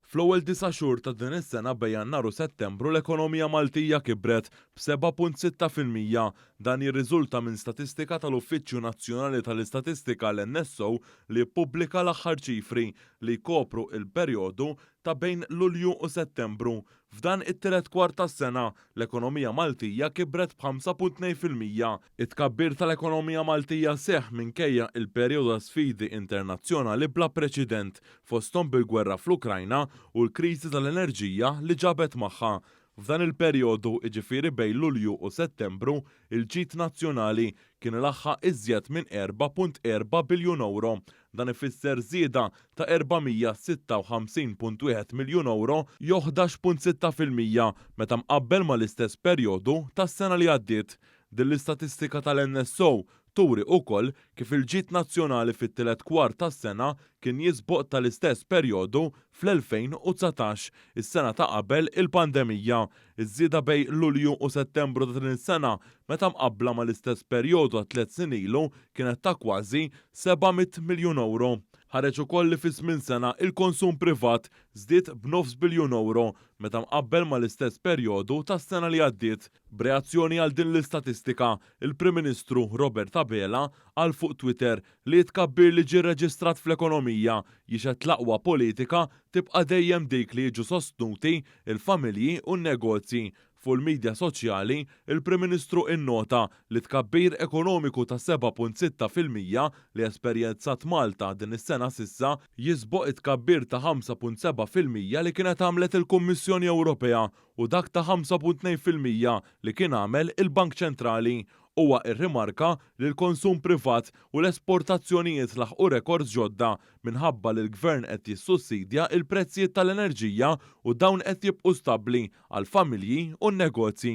Fl-ewwel 9 xhur ta' din is-sena bejn Jannar u Settembru l-ekonomija Maltija kibret b'7.6%. Dan jirriżulta minn statistika tal-Uffiċċju Nazzjonali tal-Istatistika l-NSO li ppubblika l-aħħar ċifri li jkopru il-perjodu ta' bejn Lulju u Settembru. F'dan it-tielet kwart tas-sena l-ekonomija Maltija kibret b'5.2%. It-tkabbir tal-ekonomija Maltija seħħ minkejja il-perjodu ta' sfidi internazzjonali bla preċedent fosthom bil-gwerra fl-Ukrajna u l-kriżi tal-enerġija li ġabet magħha. F'dan il-perjodu, jiġifieri bejn Lulju u Settembru, il-ġid nazzjonali kien ilaħħaq iżjed minn 4.4 biljun euro. Dan ifisser żieda ta' 456.1 miljun euro jew 11.6% meta mqabbel mal-istess perjodu tas-sena li għaddiet. Din l-istatistika tal-NSO turi wkoll kif il-ġid nazzjonali fit-tielet kwart tas-sena kien jisboq tal-istess perjodu fl-2019, is-sena ta' qabel il-pandemija. Iż-żieda bejn Lulju u Settembru ta' din is-sena meta mqabbla mal-istess perjodu ta' 3 snin ilu kienet ta' kważi 700 miljun euro. Ħareġ ukoll li fi żmien sena il-konsum privat żdied b'9 biljun euro meta mqabbel mal-istess perjodu tas-sena li għaddiet. B'reazzjoni għal din l-istatistika, il-Prim Ministru Robert Abela qal fuq Twitter li tkabbir li ġie rreġistrat fl-ekonomija jixed l-aqwa politika tibqa' dejjem dik li jiġu sostnuti il-familji u n-negozji. Fuq il-midja soċjali, il-Prim Ministru innota li tkabbir ekonomiku ta' 7.6% li esperjenzat Malta din is-sena s'issa jisboq it-tkabbir ta' 5.7% li kienet għamlet il-Kummissjoni Ewropea u dak ta' 5.2% li kien għamel il-Bank Ċentrali. Huwa rrimarka li l-konsum privat u l-esportazzjonijiet laħqu rekords ġodda minħabba li l-Gvern qed jissussidja il-prezzijiet tal-enerġija u dawn qed jibqgħu stabbli għall familji u n-negozji.